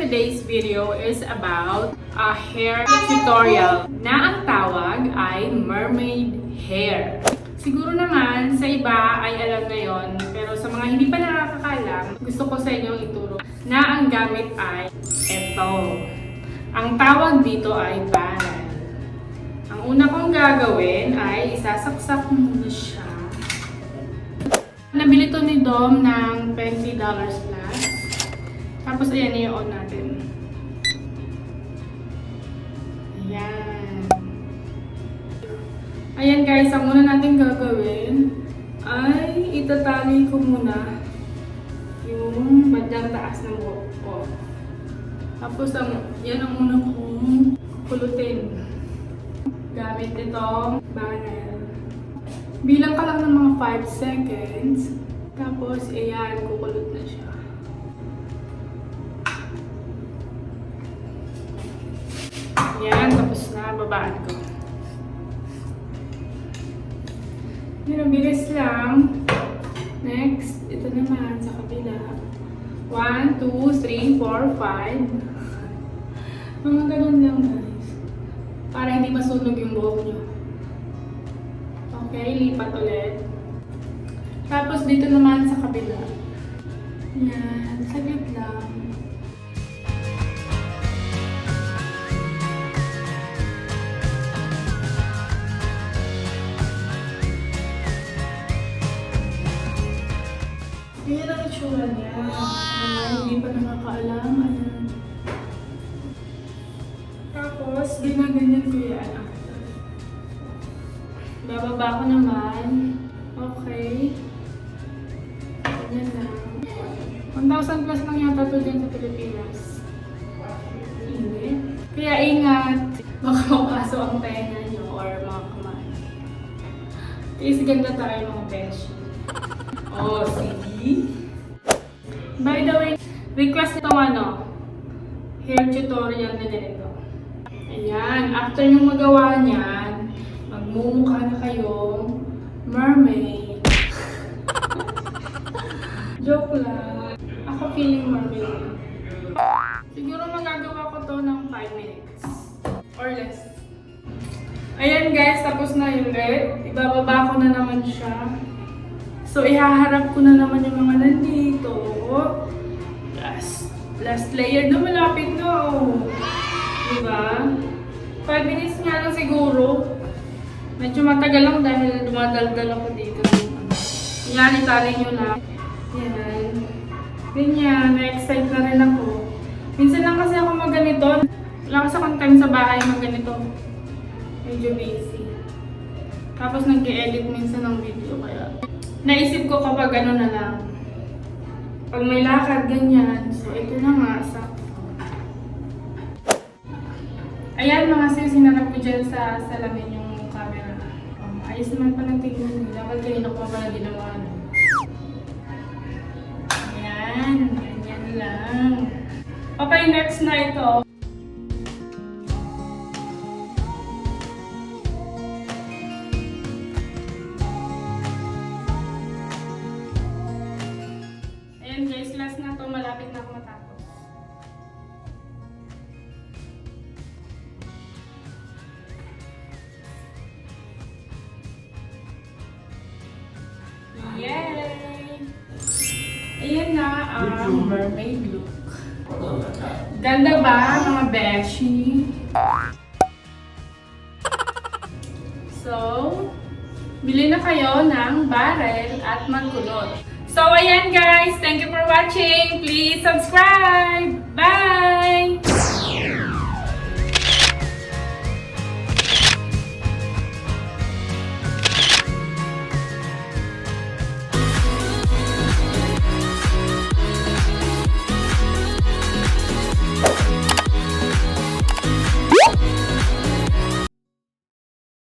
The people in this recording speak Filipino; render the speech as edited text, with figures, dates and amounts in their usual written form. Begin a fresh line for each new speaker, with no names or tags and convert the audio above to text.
today's video is about a hair tutorial na ang tawag ay mermaid hair. Siguro naman sa iba ay alam na yon, pero sa mga hindi pa nakakakalam, gusto ko sa inyong ituro na ang gamit ay ito. Ang tawag dito ay barrel. Ang una kong gagawin ay isasaksak muna siya. Nabili to ni Dom ng $20 plus. Tapos ayan, i-on natin. Ayan. Ayan guys, ang una natin gagawin ay itatali ko muna yung bandang taas ng buhok ko. Tapos yan ang una kong kukulutin. Gamit itong barrel. Bilang ka lang ng mga 5 seconds. Tapos ayan, kukulot na siya. Yan, tapos na, babaan ko. Yun, ang bilis lang. Next, ito naman sa kabila. 1, 2, 3, 4, 5. Mga ganun lang guys. Para hindi masunog yung buhok nyo. Okay, lipat ulit. Tapos dito naman sa kabila. Yan, saglit lang. Ayan ang itsura niya. Hindi pa nakakaalam. Ayan. Tapos, ginaganyan ko yan. Bababa ko naman. Okay. Ganyan lang. 1,000 plus lang yata ito dyan sa Pilipinas. Hindi. Kaya ingat. Baka mapaso ang tenga nyo or mga kamay. Kasi ganda tayo mga beshi. Oh, sige. By the way, request itong hair tutorial na ganito. Ayan, after nyo magawa niyan, magmumukha na kayong mermaid. Joke lang. Ako feeling mermaid. Siguro magagawa ko to ng 5 minutes. Or less. Ayan guys, tapos na yung red. Ibababa ko na naman siya. So, ihaharap ko na naman yung mga nandito. Last layer na malapit na. Diba? 5 minutes nga lang siguro. Medyo matagal lang dahil dumadaldal ako dito. Yan, itali nyo lang. Yan. Ganyan, na-excite na rin ako. Minsan lang kasi ako magganito. Wala kasi akong time sa bahay magganito. Medyo busy. Tapos nag-e-edit minsan ng video kaya naisip ko kapag ano na lang. Pag may lakad, ganyan. So, ito na nga. Ayan mga sis, hinanap ko dyan sa salamin yung camera. Ayos naman pa ng tingnan. Dapat kanina ko pa pala ginawa. Ayan. Ganyan lang. Okay, next na ito. Ayan guys, last na to, malapit na ako matapos. Yay! Ayan na ang mermaid look. Ganda ba mga beshi? So, bili na kayo ng barrel at magkulot. So, ayan guys. Thank you for watching. Please subscribe. Bye!